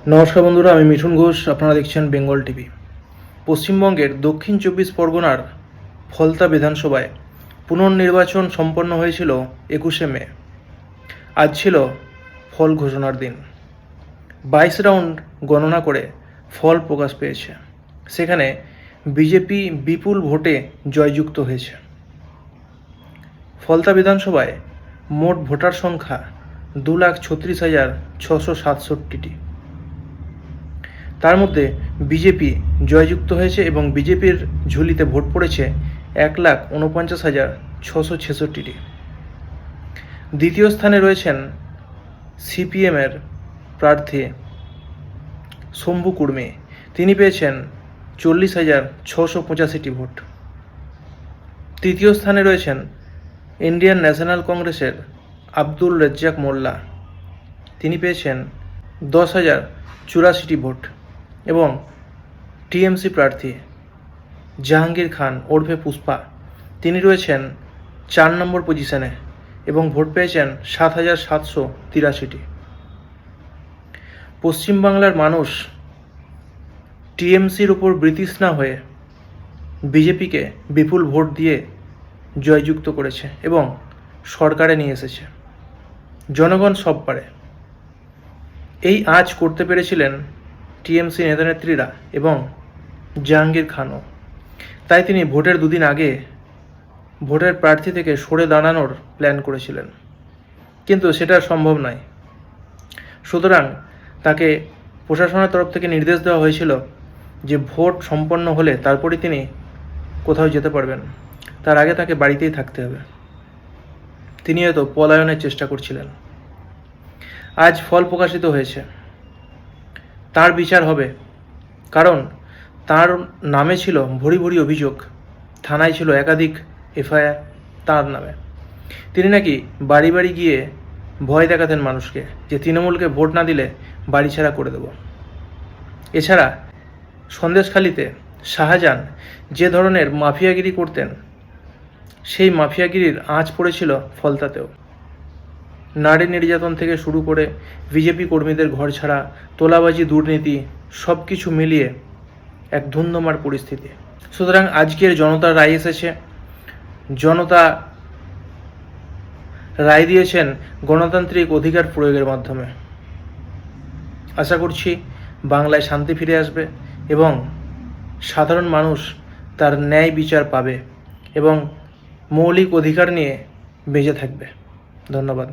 নমস্কার বন্ধুরা, আমি মিঠুন ঘোষ। আপনারা দেখছেন বেঙ্গল টিভি। পশ্চিমবঙ্গের দক্ষিণ 24 পরগনার ফলতা বিধানসভায় পুনর্নির্বাচন সম্পন্ন হয়েছিল 21শে মে। আজ ছিল ফল ঘোষণার দিন। 22 রাউন্ড গণনা করে ফল প্রকাশ পেয়েছে। সেখানে বিজেপি বিপুল ভোটে জয়যুক্ত হয়েছে। ফলতা বিধানসভায় মোট ভোটার সংখ্যা 2,36,667টি। তার মধ্যে বিজেপি জয়যুক্ত হয়েছে এবং বিজেপির ঝুলিতে ভোট পড়েছে 1,49,666টি। দ্বিতীয় স্থানে রয়েছেন সিপিএমের প্রার্থী শম্ভু কুর্মী। তিনি পেয়েছেন 40,685টি ভোট। তৃতীয় স্থানে রয়েছেন ইন্ডিয়ান ন্যাশনাল কংগ্রেসের আব্দুল রেজ্জাক মোল্লা। তিনি পেয়েছেন 10,084টি ভোট। এবং টিএমসি প্রার্থী জাহাঙ্গীর খান ওরফে পুষ্পা, তিনি রয়েছেন 4 নম্বর পজিশনে এবং ভোট পেয়েছেন 7,783টি। পশ্চিমবাংলার মানুষ টিএমসির উপর বিতৃষ্ণা হয়ে বিজেপিকে বিপুল ভোট দিয়ে জয়যুক্ত করেছে এবং সরকারে নিয়ে এসেছে। জনগণ সব পারে। এই আজ করতে পেরেছিলেন টিএমসি নেতানেত্রীরা এবং জাহাঙ্গীর খানও। তাই তিনি ভোটের দুদিন আগে ভোটের প্রার্থী থেকে সরে দাঁড়ানোর প্ল্যান করেছিলেন, কিন্তু সেটা সম্ভব নয়। সুতরাং তাকে প্রশাসনের তরফ থেকে নির্দেশ দেওয়া হয়েছিল যে ভোট সম্পন্ন হলে তারপরই তিনি কোথাও যেতে পারবেন, তার আগে তাকে বাড়িতেই থাকতে হবে। তিনি হয়তো পলায়নের চেষ্টা করছিলেন। আজ ফল প্রকাশিত হয়েছে, তার বিচার হবে, কারণ তার নামে ছিল ভরি ভরি অভিযোগ। থানায় ছিল একাধিক এফআইআর তার নামে। তিনি নাকি বাড়ি বাড়ি গিয়ে ভয় দেখাতেন মানুষকে যে তৃণমূলকে ভোট না দিলে বাড়ি ছাড়া করে দেব। এছাড়া সন্দেশখালিতে শাহজাহান যে ধরনের মাফিয়াগিরি করতেন, সেই মাফিয়াগিরির আঁচ পড়েছিল ফলতাতেও। নারী নির্যাতন থেকে শুরু করে বিজেপি কর্মীদের ঘর ছাড়া, তোলাবাজি, দুর্নীতি সব কিছু মিলিয়ে এক ধুন্ধুমার পরিস্থিতি। সুতরাং আজকের জনতার রায় এসেছে। জনতা রায় দিয়েছেন গণতান্ত্রিক অধিকার প্রয়োগের মাধ্যমে। আশা করছি বাংলায় শান্তি ফিরে আসবে এবং সাধারণ মানুষ তার ন্যায় বিচার পাবে এবং মৌলিক অধিকার নিয়ে বেঁচে থাকবে। ধন্যবাদ।